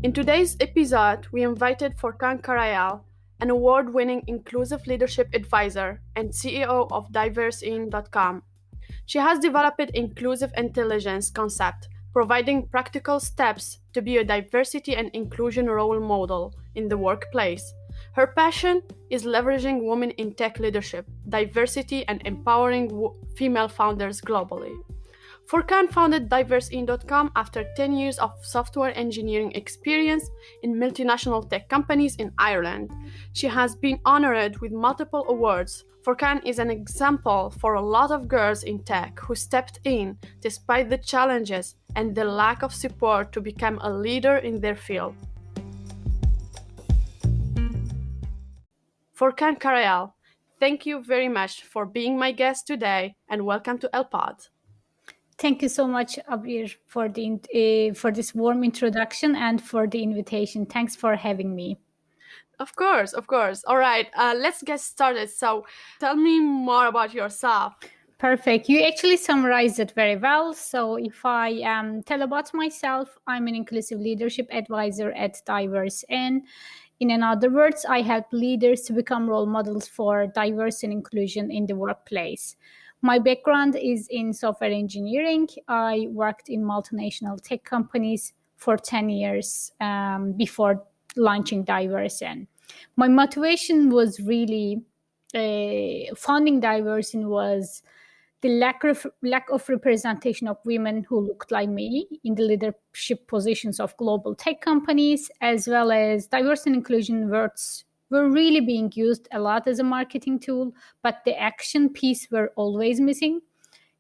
In today's episode, we invited Furkan Karayel, an award-winning inclusive leadership advisor and CEO of diversein.com. She has developed inclusive intelligence concept, providing practical steps to be a diversity and inclusion role model in the workplace. Her passion is leveraging women in tech leadership, diversity, and empowering female founders globally. Furkan founded diversein.com after 10 years of software engineering experience in multinational tech companies in Ireland. She has been honored with multiple awards. Furkan is an example for a lot of girls in tech who stepped in despite the challenges and the lack of support to become a leader in their field. Furkan Karayel, thank you very much for being my guest today and welcome to Ellepod. Thank you so much, Abir, for this warm introduction and for the invitation. Thanks for having me. Of course. All right, let's get started. So tell me more about yourself. Perfect. You actually summarized it very well. So if I tell about myself, I'm an inclusive leadership advisor at Diverse. In other words, I help leaders to become role models for diversity and inclusion in the workplace. My background is in software engineering. I worked in multinational tech companies for 10 years before launching Diverse. My motivation was really founding Diverse was the lack of representation of women who looked like me in the leadership positions of global tech companies, as well as diversity and inclusion words were really being used a lot as a marketing tool, but the action piece were always missing.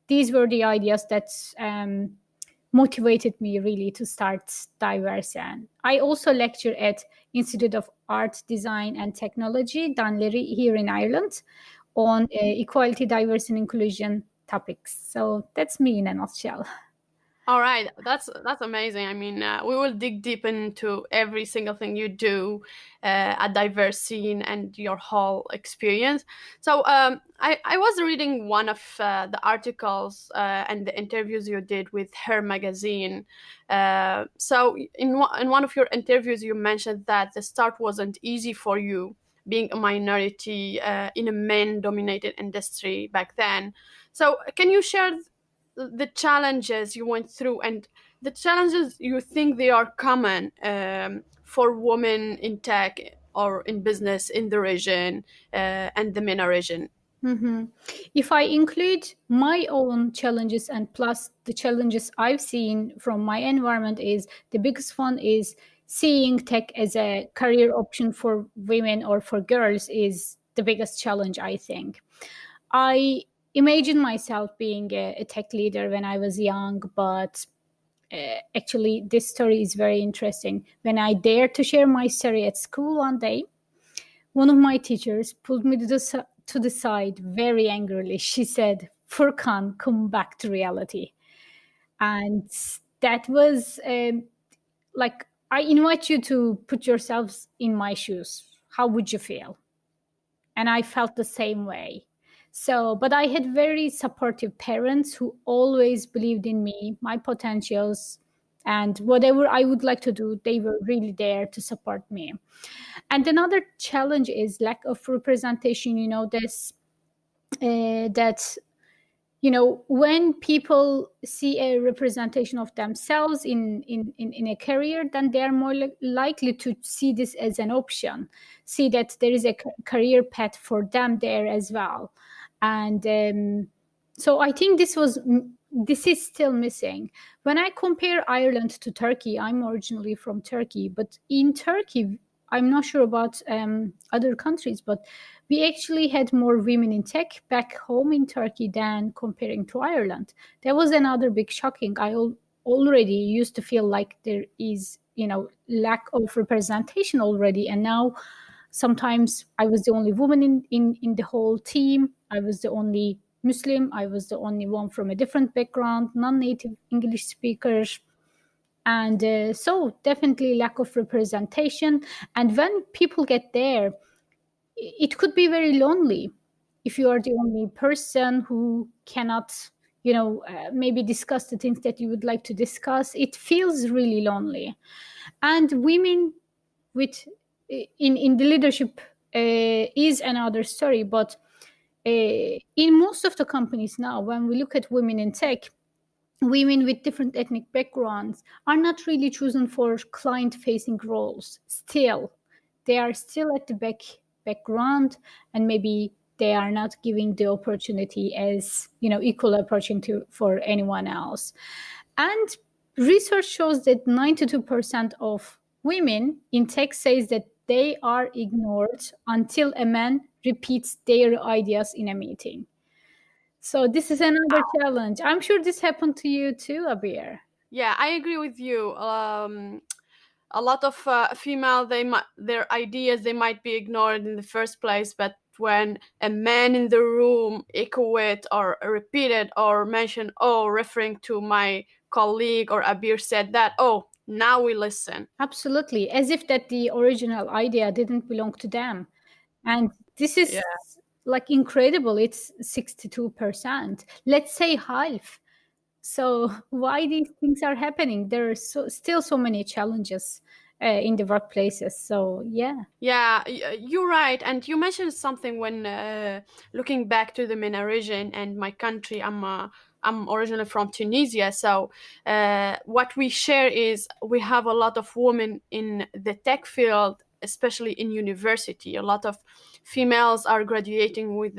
These were the ideas that motivated me really to start Diverse. I also lecture at Institute of Art, Design and Technology, Dunleary, here in Ireland, on equality, diversity and inclusion topics. So that's me in a nutshell. All right, that's amazing. I mean, we will dig deep into every single thing you do at Diversein and your whole experience. So I was reading one of the articles and the interviews you did with Her magazine. So in one of your interviews, you mentioned that the start wasn't easy for you, being a minority in a men-dominated industry back then. So can you share the challenges you went through and the challenges you think they are common for women in tech or in business in the region and the MENA region? Mm-hmm. If I include my own challenges and plus the challenges I've seen from my environment, is the biggest one is seeing tech as a career option for women or for girls is the biggest challenge, I think. I imagine myself being a tech leader when I was young, but actually this story is very interesting. When I dared to share my story at school one day, one of my teachers pulled me to the side very angrily. She said, "Furkan, come back to reality." And that was like, I invite you to put yourselves in my shoes. How would you feel? And I felt the same way. So, but I had very supportive parents who always believed in me, my potentials, and whatever I would like to do, they were really there to support me. And another challenge is lack of representation. That when people see a representation of themselves in a career, then they are more likely to see this as an option, see that there is a career path for them there as well. And so I think this is still missing. When I compare Ireland to Turkey, I'm originally from Turkey, but in Turkey, I'm not sure about other countries, but we actually had more women in tech back home in Turkey than comparing to Ireland. That was another big shocking. I already used to feel like there is, lack of representation already. And now sometimes I was the only woman in the whole team. I was the only Muslim. I was the only one from a different background, non-native English speakers. And so definitely lack of representation. And when people get there, it could be very lonely if you are the only person who cannot maybe discuss the things that you would like to discuss. It feels really lonely. And women with in the leadership is another story, but in most of the companies now, when we look at women in tech, women with different ethnic backgrounds are not really chosen for client facing roles. Still, they are still at the background, and maybe they are not giving the opportunity as equal opportunity for anyone else. And research shows that 92% of women in tech says that they are ignored until a man repeats their ideas in a meeting. So this is another challenge. I'm sure this happened to you too, Abir. Yeah, I agree with you. A lot of female, their ideas, they might be ignored in the first place, but when a man in the room echo it or repeat it or mention, oh, referring to my colleague or Abir said that, oh, now we listen. Absolutely, as if that the original idea didn't belong to them. And this is Yeah. like incredible. It's 62%. Let's say half. So why these things are happening? There are still so many challenges in the workplaces. So yeah. Yeah, you're right. And you mentioned something when looking back to the MENA region and my country. I'm originally from Tunisia, so what we share is we have a lot of women in the tech field, especially in university. A lot of females are graduating with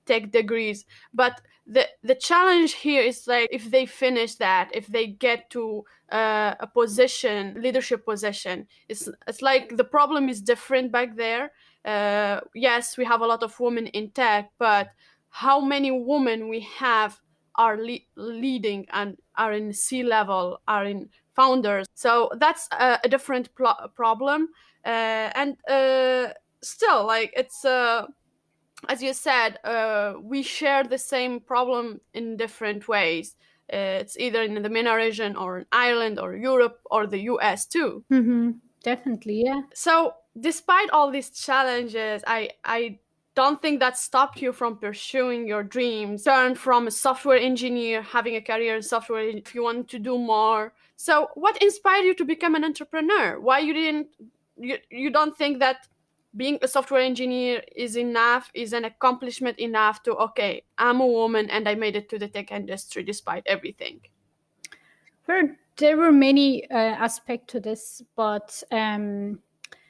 tech degrees, but the challenge here is like if they finish that, if they get to a position, leadership position, it's like the problem is different back there. Yes, we have a lot of women in tech, but how many women we have are leading and are in C-level, are in founders? So that's a different problem, and still, like it's as you said, we share the same problem in different ways. It's either in the MENA region or in Ireland or Europe or the US too. Mm-hmm. Definitely, yeah. So, despite all these challenges, I don't think that stopped you from pursuing your dreams. Turn from a software engineer, having a career in software, if you want to do more. So, what inspired you to become an entrepreneur? Why you don't think that being a software engineer is enough, is an accomplishment enough to, okay, I'm a woman and I made it to the tech industry despite everything? There were many aspects to this, but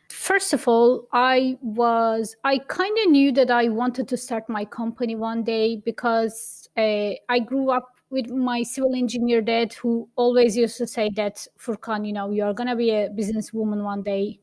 first of all, I kind of knew that I wanted to start my company one day because I grew up with my civil engineer dad, who always used to say that, Furkan, you're gonna be a businesswoman one day.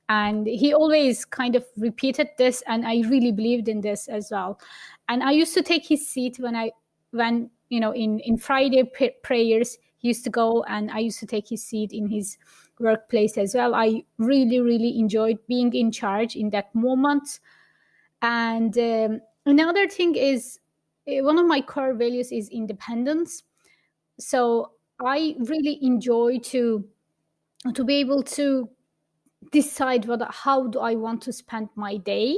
And he always kind of repeated this, and I really believed in this as well. And I used to take his seat when in Friday prayers, he used to go, and I used to take his seat in his workplace as well. I really, really enjoyed being in charge in that moment. And another thing is, one of my core values is independence. So I really enjoy to be able to decide how do I want to spend my day,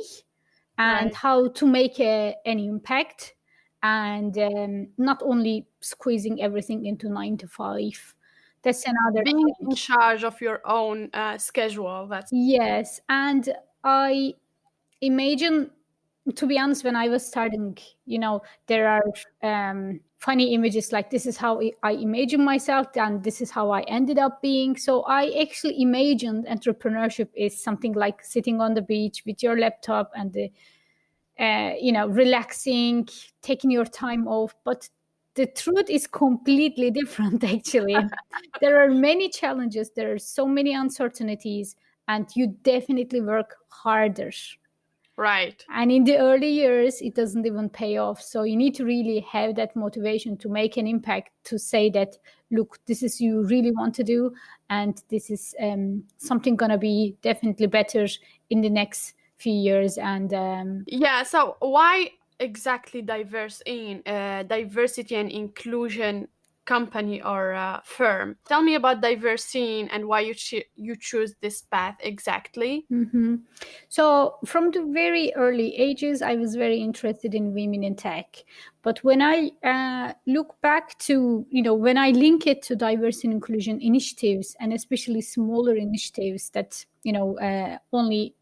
and Right. how to make an impact, and not only squeezing everything into 9 to 5. That's another Being thing. in charge of your own schedule, that's Yes, and I imagine, to be honest, when I was starting, there are funny images like, this is how I imagine myself, and this is how I ended up being. So I actually imagined entrepreneurship is something like sitting on the beach with your laptop and relaxing, taking your time off. But the truth is completely different, actually. There are many challenges, there are so many uncertainties, and you definitely work harder. right. And in the early years, it doesn't even pay off. So you need to really have that motivation to make an impact, to say that, look, this is you really want to do, and this is something going to be definitely better in the next few years. And Yeah, so why exactly diversity and inclusion company or firm. Tell me about diversity and why you choose this path exactly. Hmm. So, from the very early ages, I was very interested in women in tech. But when I look back to, when I link it to diversity and inclusion initiatives, and especially smaller initiatives that, only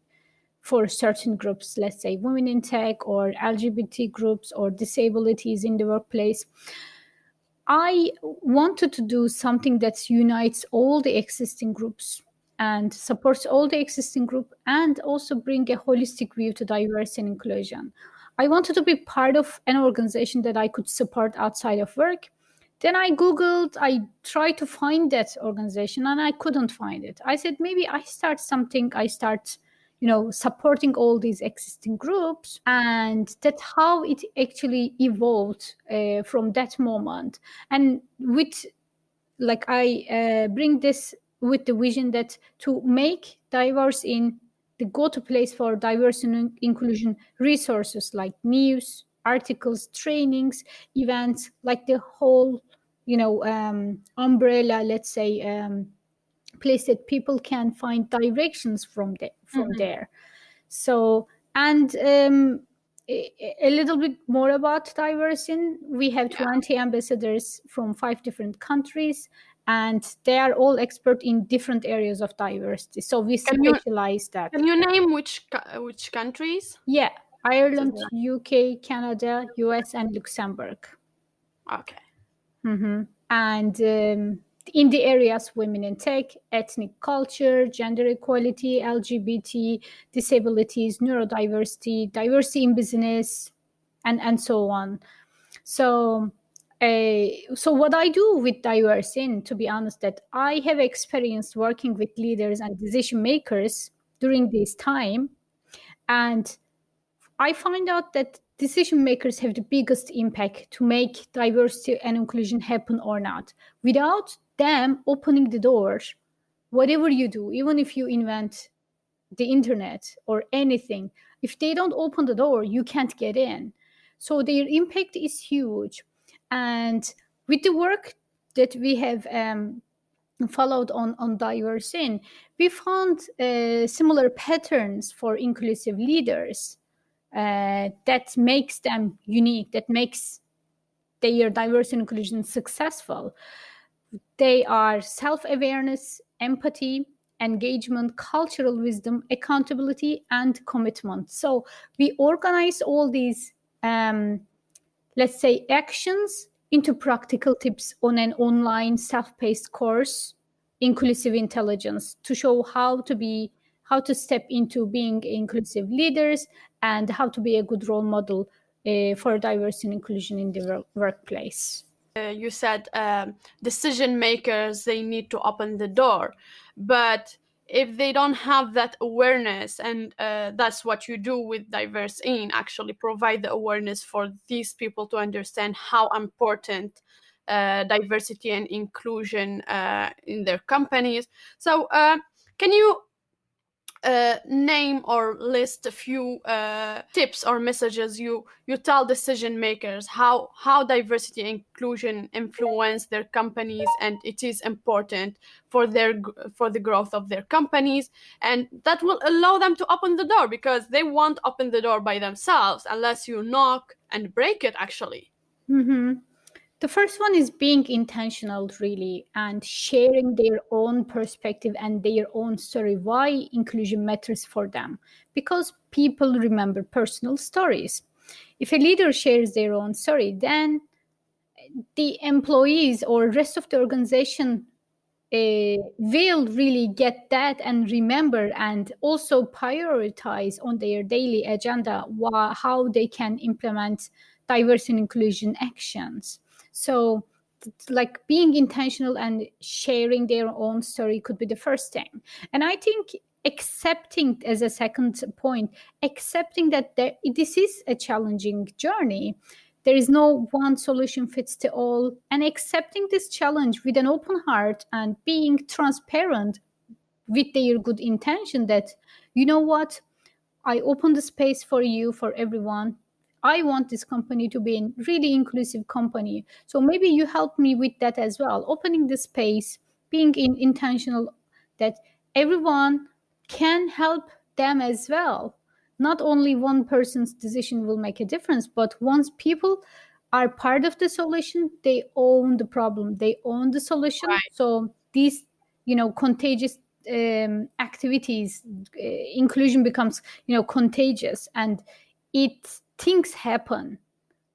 for certain groups, let's say women in tech or LGBT groups or disabilities in the workplace, I wanted to do something that unites all the existing groups and supports all the existing group and also bring a holistic view to diversity and inclusion. I wanted to be part of an organization that I could support outside of work. Then I Googled, I tried to find that organization and I couldn't find it. I said, maybe I start something, I start, supporting all these existing groups. And that's how it actually evolved from that moment. And with, like, I bring this with the vision that to make diverse in the go-to place for diverse and inclusion resources like news, articles, trainings, events, like the whole, umbrella, let's say, place that people can find directions from Mhm. there. So, and a little bit more about diversity. We have Yeah. 20 ambassadors from 5 different countries, and they are all expert in different areas of diversity. So we Can you specialize that. can you name which countries? Yeah, So Ireland, that- UK, Canada, US, and Luxembourg. Okay. And in the areas women in tech, ethnic culture, gender equality, LGBT, disabilities, neurodiversity, diversity in business, and so on. So, so what I do with diverse in, to be honest, that I have experienced working with leaders and decision makers during this time, and I find out that decision makers have the biggest impact to make diversity and inclusion happen or not. Without them opening the door, whatever you do, even if you invent the internet or anything, if they don't open the door, you can't get in. So their impact is huge. And with the work that we have followed on diverse in, we found similar patterns for inclusive leaders that makes them unique, that makes their diversity and inclusion successful. They are self-awareness, empathy, engagement, cultural wisdom, accountability, and commitment. So we organize all these, let's say, actions into practical tips on an online self-paced course, Inclusive Intelligence, to show how to step into being inclusive leaders and how to be a good role model for diversity and inclusion in the workplace. You said decision makers, they need to open the door, but if they don't have that awareness, and that's what you do with diverse in, actually provide the awareness for these people to understand how important diversity and inclusion in their companies. So can you name or list a few tips or messages you tell decision makers how diversity and inclusion influence their companies, and it is important for for the growth of their companies, and that will allow them to open the door, because they won't open the door by themselves unless you knock and break it actually. Mm-hmm. The first one is being intentional, really, and sharing their own perspective and their own story, why inclusion matters for them. Because people remember personal stories. If a leader shares their own story, then the employees or rest of the organization will really get that and remember and also prioritize on their daily agenda how they can implement diversity and inclusion actions. So like being intentional and sharing their own story could be the first thing. And I think accepting, as a second point, accepting that this is a challenging journey. There is no one solution fits to all, and accepting this challenge with an open heart and being transparent with their good intention that, you know what, I open the space for you, for everyone. I want this company to be a really inclusive company. So maybe you help me with that as well, opening the space, being intentional that everyone can help them as well. Not only one person's decision will make a difference, but once people are part of the solution, they own the problem, they own the solution. Right. So these, contagious activities, inclusion becomes, contagious, and it things happen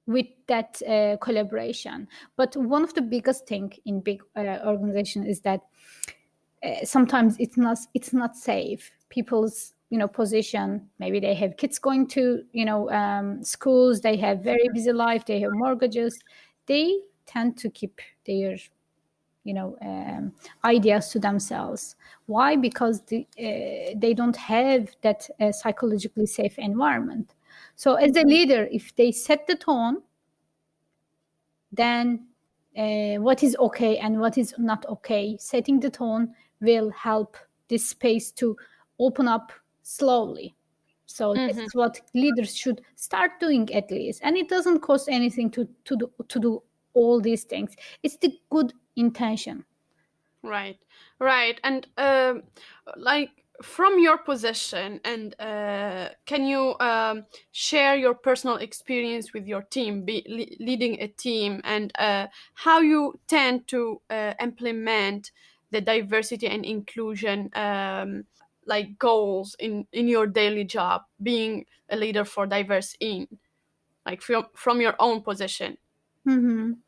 with that collaboration. But one of the biggest thing in big organization is that sometimes it's not safe. People's position, maybe they have kids going to schools, they have very busy life, they have mortgages, they tend to keep their ideas to themselves. Why? Because they don't have that psychologically safe environment. So as a leader, if they set the tone, then what is okay and what is not okay, setting the tone will help this space to open up slowly. So this is what leaders should start doing at least, and it doesn't cost anything to do all these things. It's the good intention. Right, right. And like from your position, and can you share your personal experience with your team, leading a team, and how you tend to implement the diversity and inclusion like goals in your daily job, being a leader for diverse in, like from your own position. Mhm.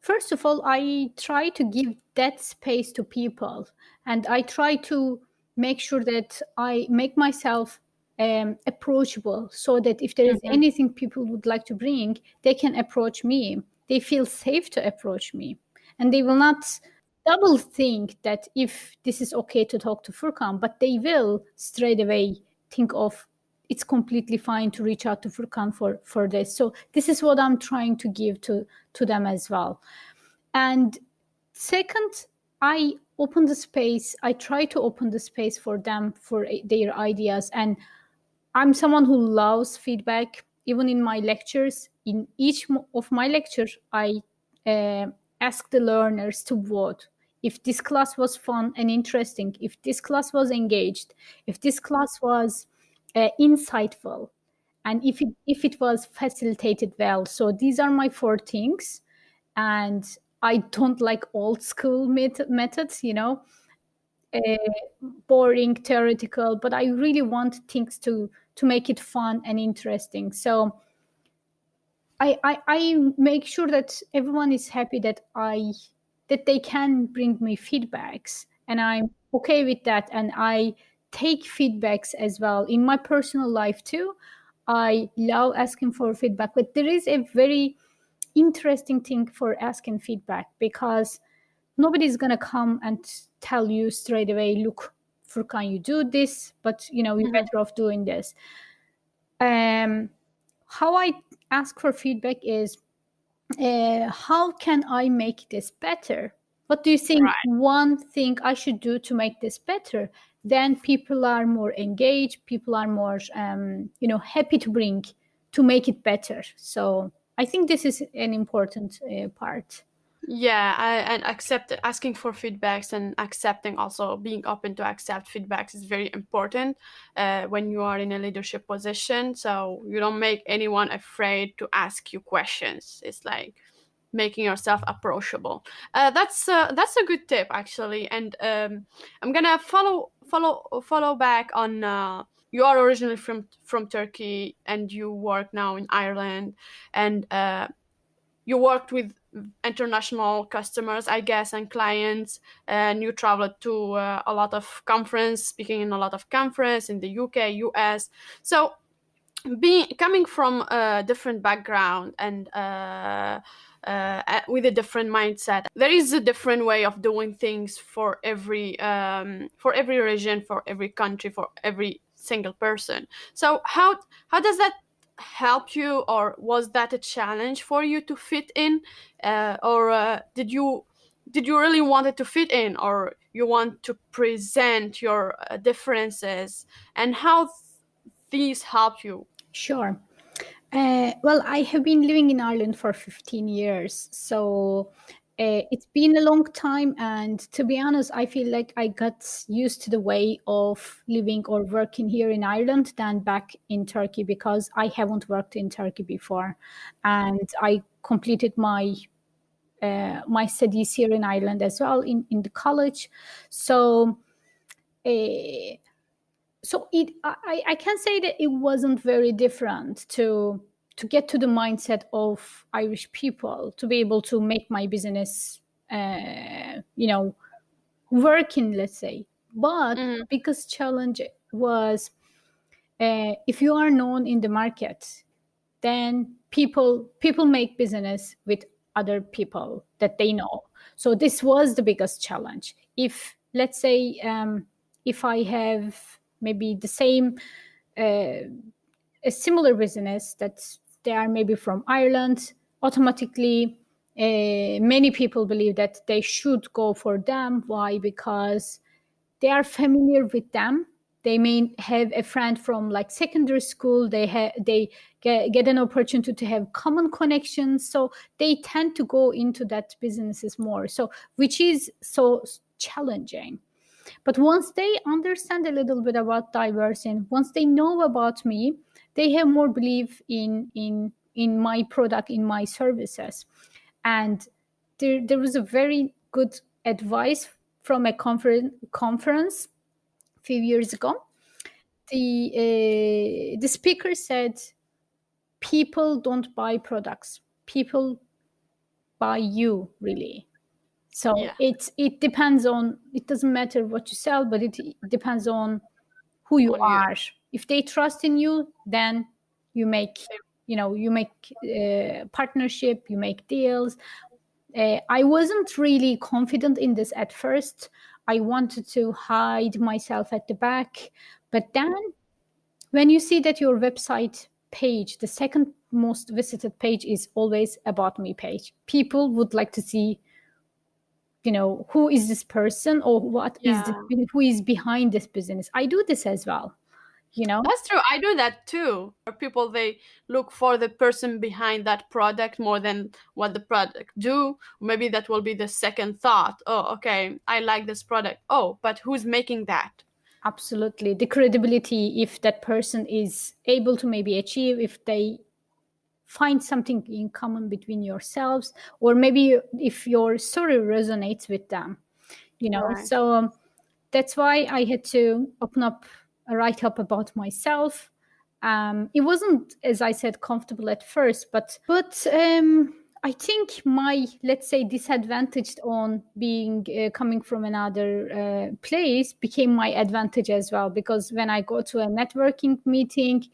First of all, I try to give that space to people, and I try to make sure that I make myself approachable, so that if there is Mm-hmm. anything people would like to bring, they can approach me. They feel safe to approach me, and they will not double think that if this is okay to talk to Furkan, but they will straight away think of it's completely fine to reach out to Furkan for this. So this is what I'm trying to give to them as well. And second, I try to open the space for them for their ideas. And I'm someone who loves feedback. Even in my lectures, in each of my lectures, I uh, ask the learners to vote. If this class was fun and interesting, if this class was engaged, if this class was insightful, and if it was facilitated well. So these are my four things, and I don't like old school methods, uh, boring, theoretical, but I really want things to make it fun and interesting. So I make sure that everyone is happy that they can bring me feedbacks, and I'm okay with that, and I take feedbacks as well in my personal life too. I love asking for feedback, but there is a very interesting thing for asking feedback, because nobody's gonna come and tell you straight away, look, Furkan, you do this, but you're Mm-hmm. better off doing this. um how I ask for feedback is, how can I make this better? What do you think Right. one thing I should do to make this better? Then people are more engaged, people are more happy to make it better. So I think this is an important part. Yeah, and asking for feedbacks and accepting, also being open to accept feedbacks is very important when you are in a leadership position. So you don't make anyone afraid to ask you questions. It's like making yourself approachable. That's a good tip actually, and I'm gonna follow back on. You are originally from Turkey, and you work now in Ireland, and you worked with international customers, I guess, and clients, and you traveled to a lot of conference, speaking in a lot of conference in the UK, US. So being coming from a different background and with a different mindset, there is a different way of doing things for every region, for every country, for every single person. So how does that help you, or was that a challenge for you to fit in, or did you really wanted to fit in, or you want to present your differences, and how these help you? Sure. Well, I have been living in Ireland for 15 years. So it's been a long time. And to be honest, I feel like I got used to the way of living or working here in Ireland than back in Turkey, because I haven't worked in Turkey before. And I completed my studies here in Ireland as well in the college. So uh, I can say that it wasn't very different to get to the mindset of Irish people, to be able to make my business working, let's say. But Mm-hmm. the biggest challenge was, if you are known in the market, then people make business with other people that they know. So this was the biggest challenge. If, let's say, if I have maybe the same a similar business that they are maybe from Ireland, automatically many people believe that they should go for them. Why? Because they are familiar with them. They may have a friend from like secondary school. They get an opportunity to have common connections, so they tend to go into that businesses more. So which is so challenging. But once they understand a little bit about diversity, once they know about me, they have more belief in my product, in my services. And there was a very good advice from a conference a few years ago. The speaker said, "People don't buy products; people buy you, really." So Yeah, it depends on. It doesn't matter what you sell, but it depends on who you on you. are. If they trust in you, then you make you make partnership, you make deals. I wasn't really confident in this at first. I wanted to hide myself at the back. But then when you see that your website page, the second most visited page, is always about me page, people would like to see, who is this person, or what is this, Yeah. who is behind this business. I do this as well, you know. That's true. I do that too. People, they look for the person behind that product more than what the product do. Maybe that will be the second thought. Oh, okay, I like this product. Oh, but who's making that? Absolutely. The credibility, if that person is able to maybe achieve, if they find something in common between yourselves, or maybe if your story resonates with them, Right. So that's why I had to open up a write up about myself. It wasn't, as I said, comfortable at first, but I think my, let's say, disadvantaged on being coming from another place became my advantage as well, because when I go to a networking meeting,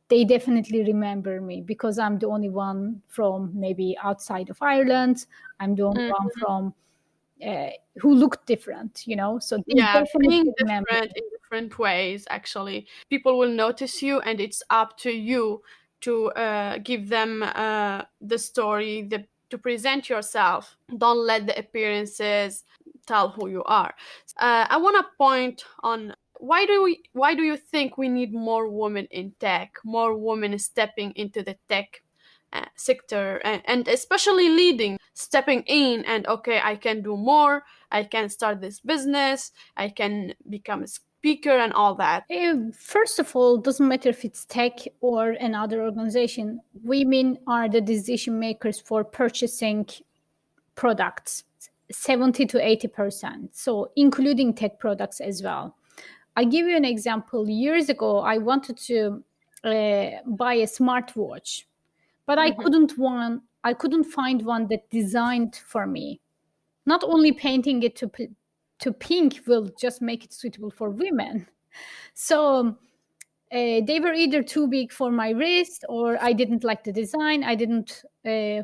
they definitely remember me, because I'm the only one from maybe outside of Ireland. I'm the only one Mhm. from who look different, so they Yeah, being definitely remember different me. in different ways, actually. People will notice you, and it's up to you to give them the story, to present yourself. Don't let the appearances tell who you are. I want to point on, why do you think we need more women in tech, more women stepping into the tech sector, and especially leading, stepping in, and okay, I can do more, I can start this business, I can become a speaker and all that. First of all, doesn't matter if it's tech or another organization. Women are the decision makers for purchasing products, 70 to 80%. So including tech products as well. I give you an example. Years ago, I wanted to buy a smartwatch, but Hmm. I couldn't find one that designed for me. Not only painting it to pink will just make it suitable for women. So they were either too big for my wrist, or I didn't like the design. I didn't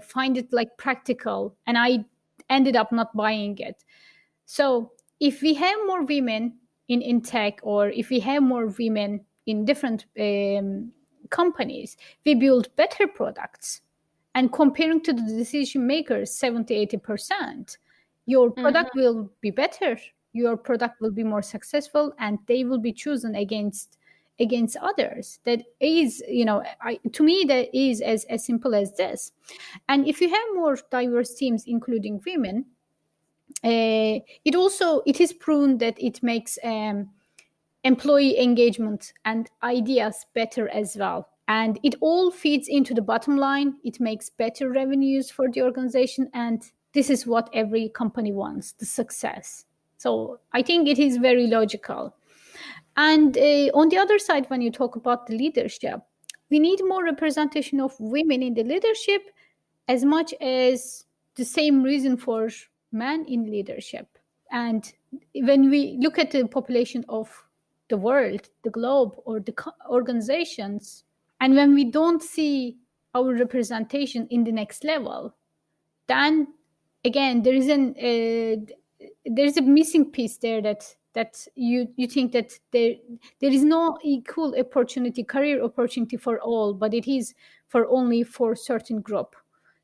find it like practical, and I ended up not buying it. So if we have more women in tech, or if we have more women in different companies, we build better products. And comparing to the decision makers, 70, 80%, your product Hmm. will be better. Your product will be more successful, and they will be chosen against against others. That is, to me, that is as simple as this. And if you have more diverse teams, including women, it is proven that it makes employee engagement and ideas better as well. And it all feeds into the bottom line. It makes better revenues for the organization. And this is what every company wants, the success. So I think it is very logical. And on the other side, when you talk about the leadership, we need more representation of women in the leadership as much as the same reason for men in leadership. And when we look at the population of the world, the globe, or the organizations, and when we don't see our representation in the next level, then again there is a missing piece there, that you think that there is no equal opportunity, career opportunity for all, but it is for certain group.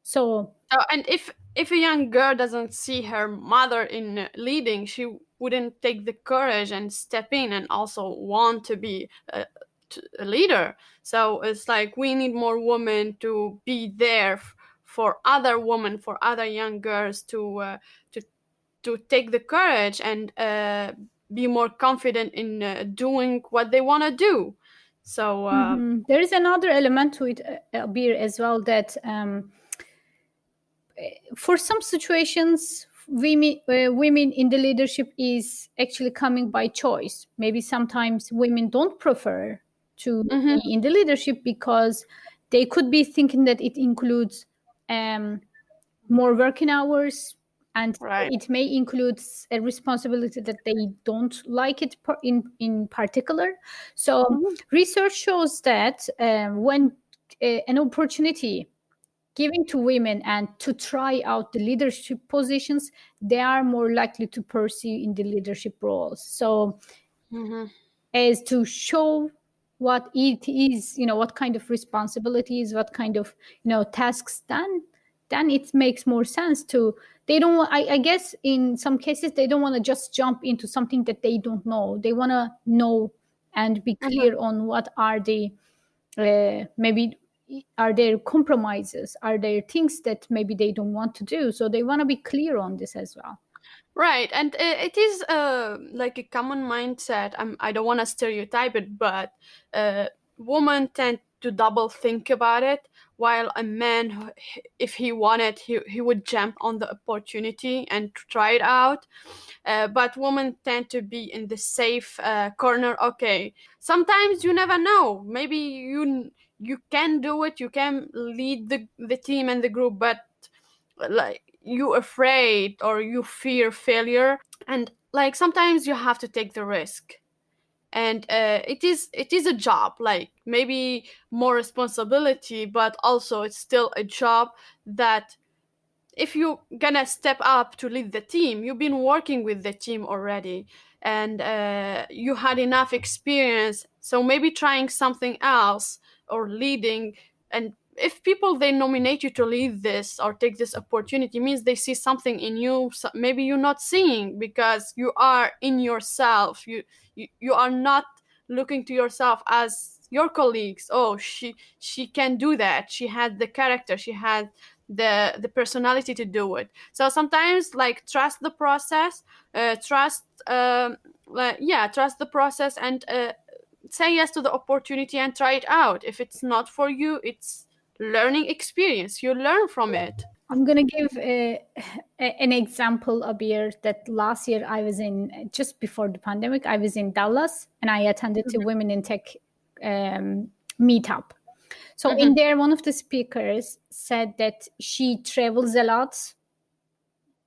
So And if a young girl doesn't see her mother in leading, she wouldn't take the courage and step in and also want to be a leader. So it's like we need more women to be there for other women, for other young girls to take the courage and be more confident in doing what they want to do. So there is another element to it, Abir, as well, that for some situations, women in the leadership is actually coming by choice. Maybe sometimes women don't prefer to be in the leadership because they could be thinking that it includes more working hours, and right. it may include a responsibility that they don't like it in particular. So research shows that when an opportunity giving to women and to try out the leadership positions, they are more likely to pursue in the leadership roles. So as to show what it is, what kind of responsibilities, what kind of, tasks, then it makes more sense to, they don't want, I guess in some cases, they don't want to just jump into something that they don't know. They want to know and be clear on what are the, maybe are there compromises, are there things that maybe they don't want to do, so they want to be clear on this as well. Right, and it is like a common mindset. I don't want to stereotype it, but women tend to double think about it, while a man, if he wanted, he would jump on the opportunity and try it out. But women tend to be in the safe corner. Okay, sometimes you never know. Maybe you can do it. You can lead the team and the group, but like you afraid or you fear failure, and like sometimes you have to take the risk. And it is a job, like maybe more responsibility, but also it's still a job that if you gonna step up to lead the team, you've been working with the team already, and you had enough experience, so maybe trying something else or leading. And if people they nominate you to lead this or take this opportunity, means they see something in you maybe you're not seeing, because you are in yourself. You are not looking to yourself as your colleagues. Oh, she can do that, she had the character, she had the personality to do it. So sometimes like trust the process, trust the process, and say yes to the opportunity and try it out. If it's not for you, it's learning experience, you learn from it. I'm going to give an example, Abir, that last year I was in, just before the pandemic, I was in Dallas and I attended a Women in Tech meetup. So in there, one of the speakers said that she travels a lot.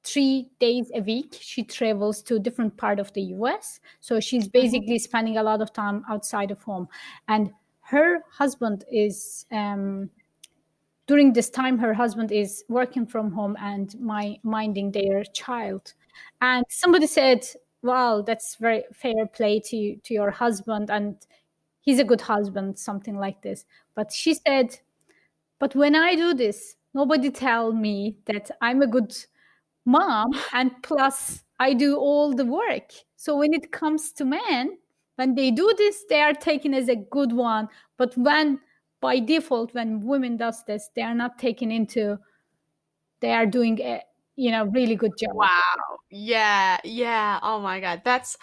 3 days a week, she travels to a different part of the US. So she's basically spending a lot of time outside of home. And her husband is... during this time, her husband is working from home and minding their child. And somebody said, "Wow, that's very fair play to your husband, and he's a good husband," something like this. But she said, "But when I do this, nobody tell me that I'm a good mom, and plus I do all the work. So when it comes to men, when they do this, they are taken as a good one. But when by default, when women does this, they are not taken into, they are doing a really good job. Wow. Yeah, yeah. Oh my God. That's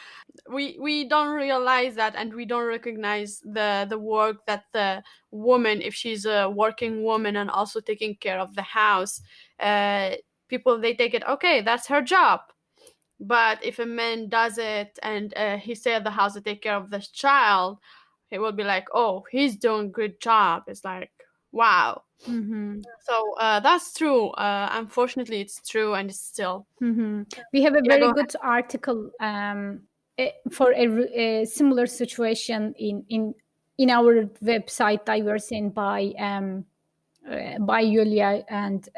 we don't realize that, and we don't recognize the work that the woman, if she's a working woman and also taking care of the house, uh people, they take it, okay, that's her job. But if a man does it and he stay at the house to take care of this child, he will be like, oh, he's doing good job. It's like, wow. Mm-hmm. So that's true. Unfortunately, it's true, and it's still. Mm-hmm. We have a Yeah, very go good article for a similar situation in our website, Diversin, by Yulia, and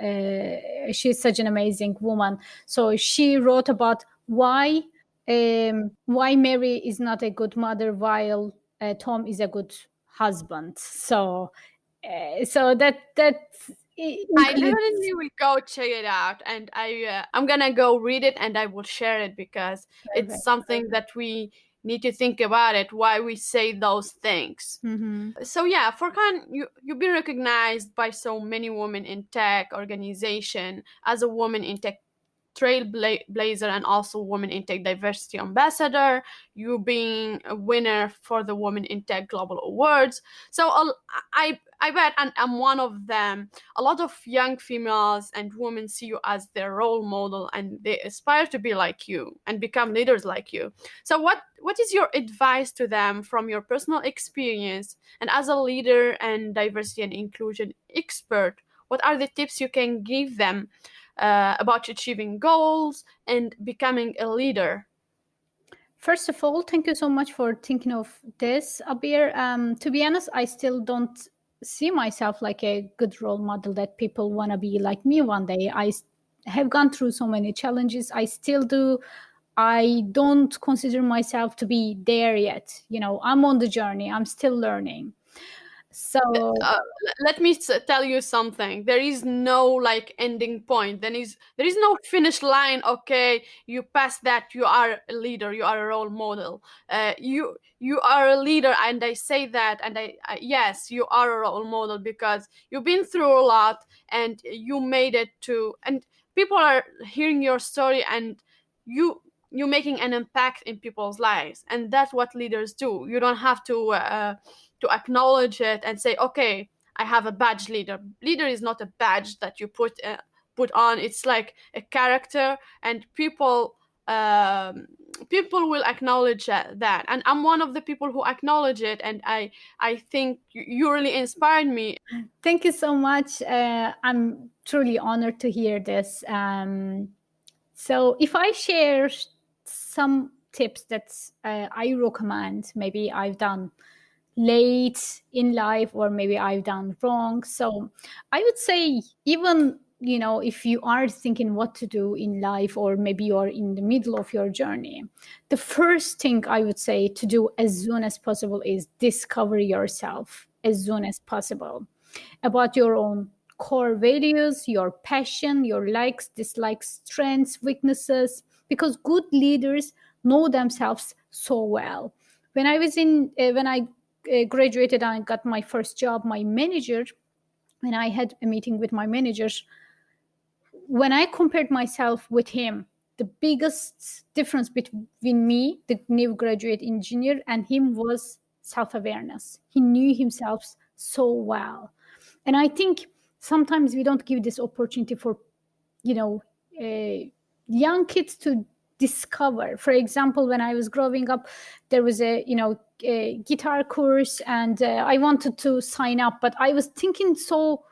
she's such an amazing woman. So she wrote about why Mary is not a good mother while Tom is a good husband. So that I includes literally will go check it out, and I'm gonna go read it, and I will share it because it's perfect. something that we need to think about it, why we say those things. Mm-hmm. So yeah, Furkan, you've been recognized by so many women in tech organization as a woman in tech trailblazer, and also woman in tech diversity ambassador. You being a winner for the Women in Tech Global Awards. So I bet, and I'm one of them, a lot of young females and women see you as their role model, and they aspire to be like you and become leaders like you. So what is your advice to them from your personal experience and as a leader and diversity and inclusion expert? What are the tips you can give them about achieving goals and becoming a leader? First of all, thank you so much for thinking of this, Abir. To be honest, I still don't see myself like a good role model that people want to be like me one day. Have gone through so many challenges. I still do. I don't consider myself to be there yet. I'm on the journey. I'm still learning. So, Let me tell you something. There is no like ending point. There is no finish line. Okay, you pass that, you are a leader, you are a role model. You are a leader, and I say that, and I yes, you are a role model because you've been through a lot and you made it to, and people are hearing your story, and you making an impact in people's lives, and that's what leaders do. You don't have to acknowledge it and say, okay, I have a badge. Leader is not a badge that you put on. It's like a character, and people will acknowledge that, and I'm one of the people who acknowledge it, and I think you really inspired me. thank you so much. I'm truly honored to hear this. So, if I share some tips that I recommend, maybe I've done late in life or maybe I've done wrong. So, I would say, even if you are thinking what to do in life, or maybe you're in the middle of your journey, the first thing I would say to do as soon as possible is discover yourself as soon as possible, about your own core values, your passion, your likes, dislikes, strengths, weaknesses, because good leaders know themselves so well. When I graduated and got my first job, my manager, when I had a meeting with my managers, when I compared myself with him, the biggest difference between me, the new graduate engineer, and him was self awareness. He knew himself so well. And I think sometimes we don't give this opportunity for, you know, young kids to discover. For example, when I was growing up, there was a guitar course, and I wanted to sign up, but I was thinking so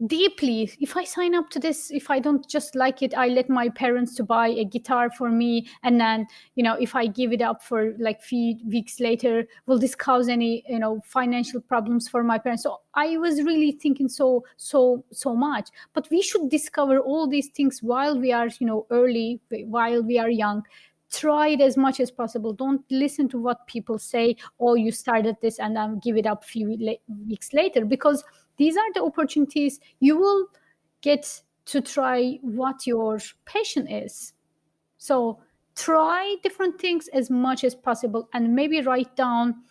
deeply, if I sign up to this, if I don't just like it, I let my parents to buy a guitar for me, and then if I give it up for like few weeks later, will this cause any financial problems for my parents? So I was really thinking so much. But we should discover all these things while we are early, while we are young. Try it as much as possible. Don't listen to what people say, oh, you started this and then give it up few weeks later, because these are the opportunities you will get to try what your passion is. So try different things as much as possible, and maybe write down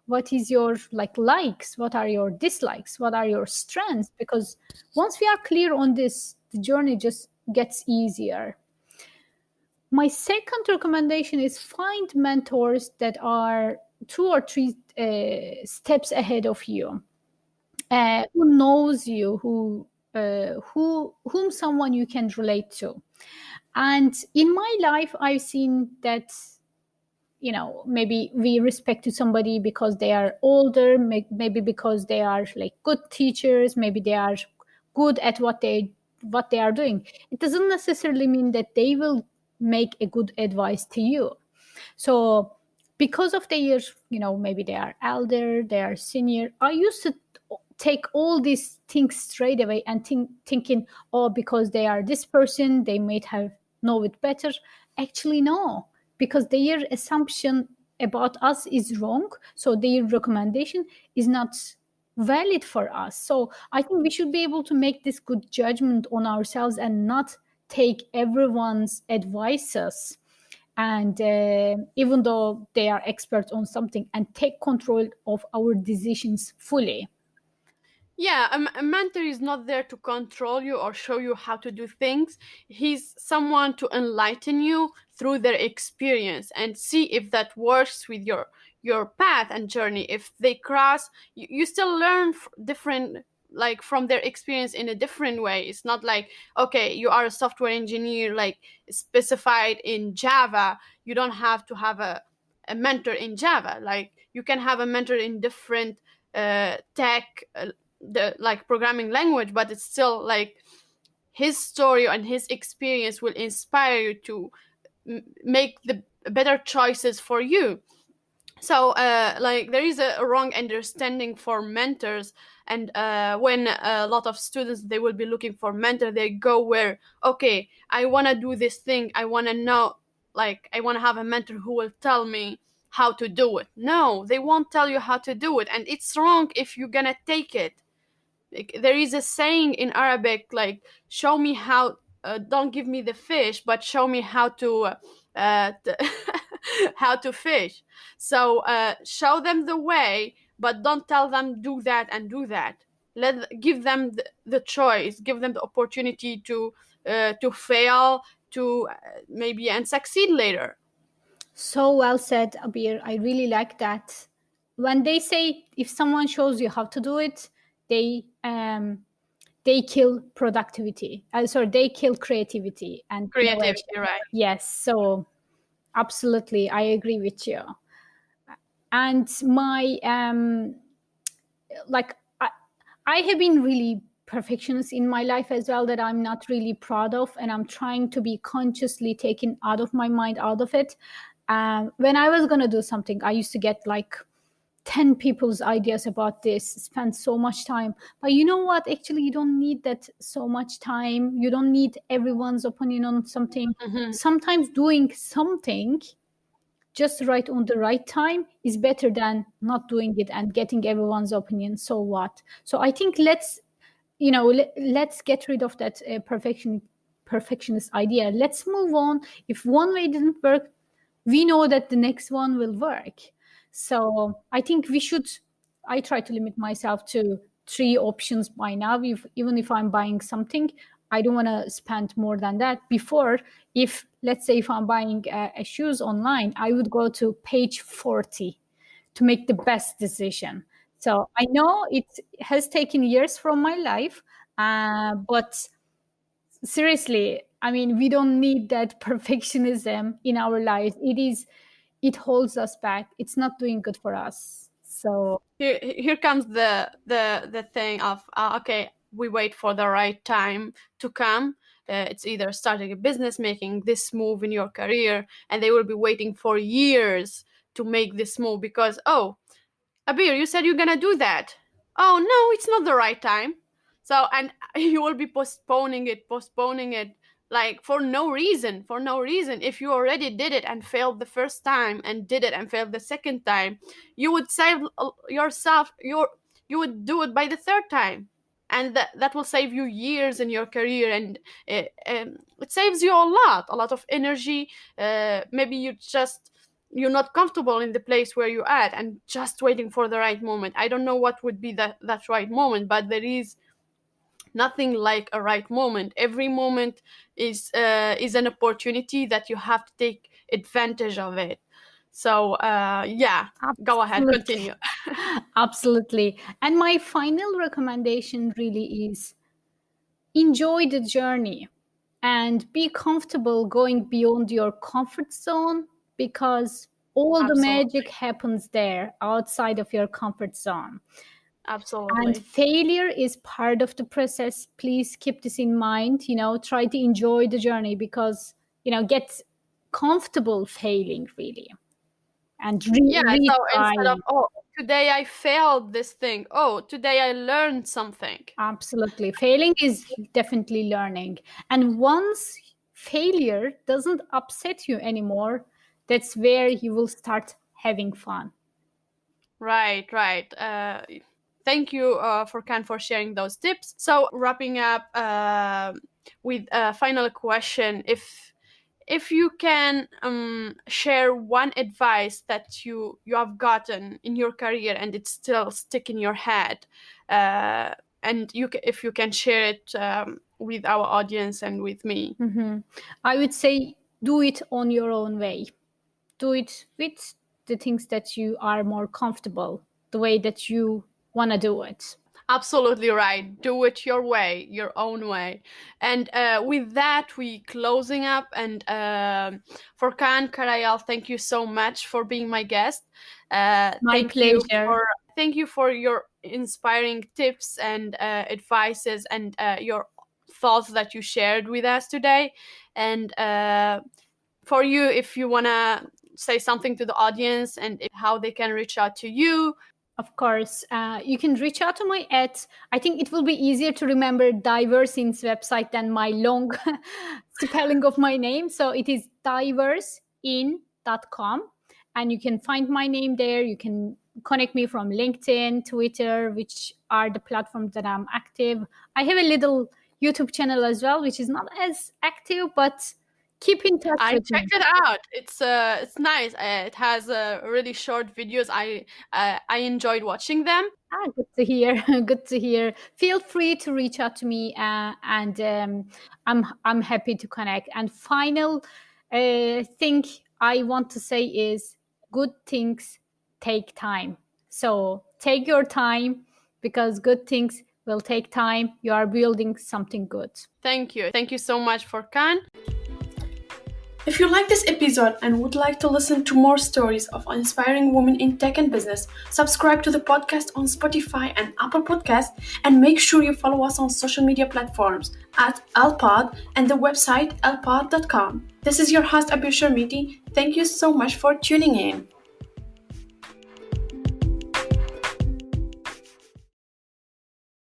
what is your likes, what are your dislikes, what are your strengths, because once we are clear on this, the journey just gets easier. My second recommendation is find mentors that are 2 or 3 steps ahead of you, who knows you, whom someone you can relate to. And in my life, I've seen that, maybe we respect to somebody because they are older, maybe because they are like good teachers, maybe they are good at what they are doing. It doesn't necessarily mean that they will make a good advice to you. So because of their, maybe they are elder, they are senior, I used to take all these things straight away and thinking, oh, because they are this person, they might have know it better. Actually, no, because their assumption about us is wrong. So their recommendation is not valid for us. So I think we should be able to make this good judgment on ourselves and not take everyone's advices, and even though they are experts on something, and take control of our decisions fully. Yeah, a mentor is not there to control you or show you how to do things. He's someone to enlighten you through their experience and see if that works with your path and journey. If they cross, you still learn different, like from their experience in a different way. It's not like, okay, you are a software engineer like specified in Java, you don't have to have a mentor in Java. Like you can have a mentor in different tech, the like programming language, but it's still like his story and his experience will inspire you to make the better choices for you. So like there is a wrong understanding for mentors, and when a lot of students they will be looking for mentor, they go where, okay, I want to do this thing, I want to know, like I want to have a mentor who will tell me how to do it. No, they won't tell you how to do it, and it's wrong if you're gonna take it. Like, there is a saying in Arabic, like, show me how, don't give me the fish, but show me how to how to fish. So show them the way, but don't tell them do that and do that. Give them the choice, give them the opportunity to fail, to maybe and succeed later. So well said, Abir. I really like that. When they say if someone shows you how to do it, they kill productivity. Sorry, they kill creativity and Creativity, innovation. right? Yes, so absolutely, I agree with you. And my like I have been really perfectionist in my life as well, that I'm not really proud of, and I'm trying to be consciously taken out of my mind, out of it. When I was gonna do something, I used to get like 10 people's ideas about this, spend so much time. But you know what? Actually, you don't need that so much time. You don't need everyone's opinion on something. Mm-hmm. Sometimes doing something just right on the right time is better than not doing it and getting everyone's opinion. So what? So I think let's get rid of that perfectionist idea. Let's move on. If one way didn't work, we know that the next one will work. So I think I try to limit myself to 3 options by now. Even if I'm buying something, I don't want to spend more than that. Before, if let's say if I'm buying a shoes online, I would go to page 40 to make the best decision. So I know it has taken years from my life, but seriously, I mean, we don't need that perfectionism in our lives. It holds us back. It's not doing good for us. So Here comes the thing of okay, we wait for the right time to come. It's either starting a business, making this move in your career, and they will be waiting for years to make this move because, oh, Abir, you said you're gonna do that. Oh no, it's not the right time. So and you will be postponing it, like for no reason, for no reason. If you already did it and failed the first time and did it and failed the second time, you would save yourself. You would do it by the third time. and that will save you years in your career, and it saves you a lot of energy. Maybe you're not comfortable in the place where you're at and just waiting for the right moment. I don't know what would be that right moment, but there is nothing like a right moment. Every moment is an opportunity that you have to take advantage of it. So yeah, go ahead, Absolutely. continue. Absolutely. And my final recommendation really is enjoy the journey and be comfortable going beyond your comfort zone, because all the magic Absolutely. happens there outside of your comfort zone. And Absolutely. failure is part of the process. Please keep this in mind. Try to enjoy the journey, because, get comfortable failing, really, and Yeah, so instead of, retry. oh, today I failed this thing, oh, today I learned something. Absolutely. Failing is definitely learning. And once failure doesn't upset you anymore, that's where you will start having fun. Right, right. Thank you, Furkan, for sharing those tips. So, wrapping up with a final question, if you can share one advice that you have gotten in your career and it's still stick in your head, uh, and if you can share it with our audience and with me. I would say do it on your own way. Do it with the things that you are more comfortable, the way that you want to do it. Absolutely right. Do it your way, your own way. And with that, we closing up. And Furkan, Karayel, thank you so much for being my guest. My pleasure. Thank you for your inspiring tips and advices and your thoughts that you shared with us today. And for you, if you wanna say something to the audience and how they can reach out to you. Of course, you can reach out to my at. I think it will be easier to remember Diversin's website than my long spelling of my name. So it is diversein.com, and you can find my name there. You can connect me from LinkedIn, Twitter, which are the platforms that I'm active. I have a little YouTube channel as well, which is not as active, but keep in touch I with me. checked it out. It's nice. It has really short videos. I enjoyed watching them. Good to hear. Good to hear. Feel free to reach out to me, and I'm happy to connect. And final thing I want to say is good things take time. So take your time, because good things will take time. You are building something good. Thank you. Thank you so much, Furkan. If you like this episode and would like to listen to more stories of inspiring women in tech and business, subscribe to the podcast on Spotify and Apple Podcasts, and make sure you follow us on social media platforms at Ellepod and the website ellepod.com. This is your host, Abir Chermiti. Thank you so much for tuning in.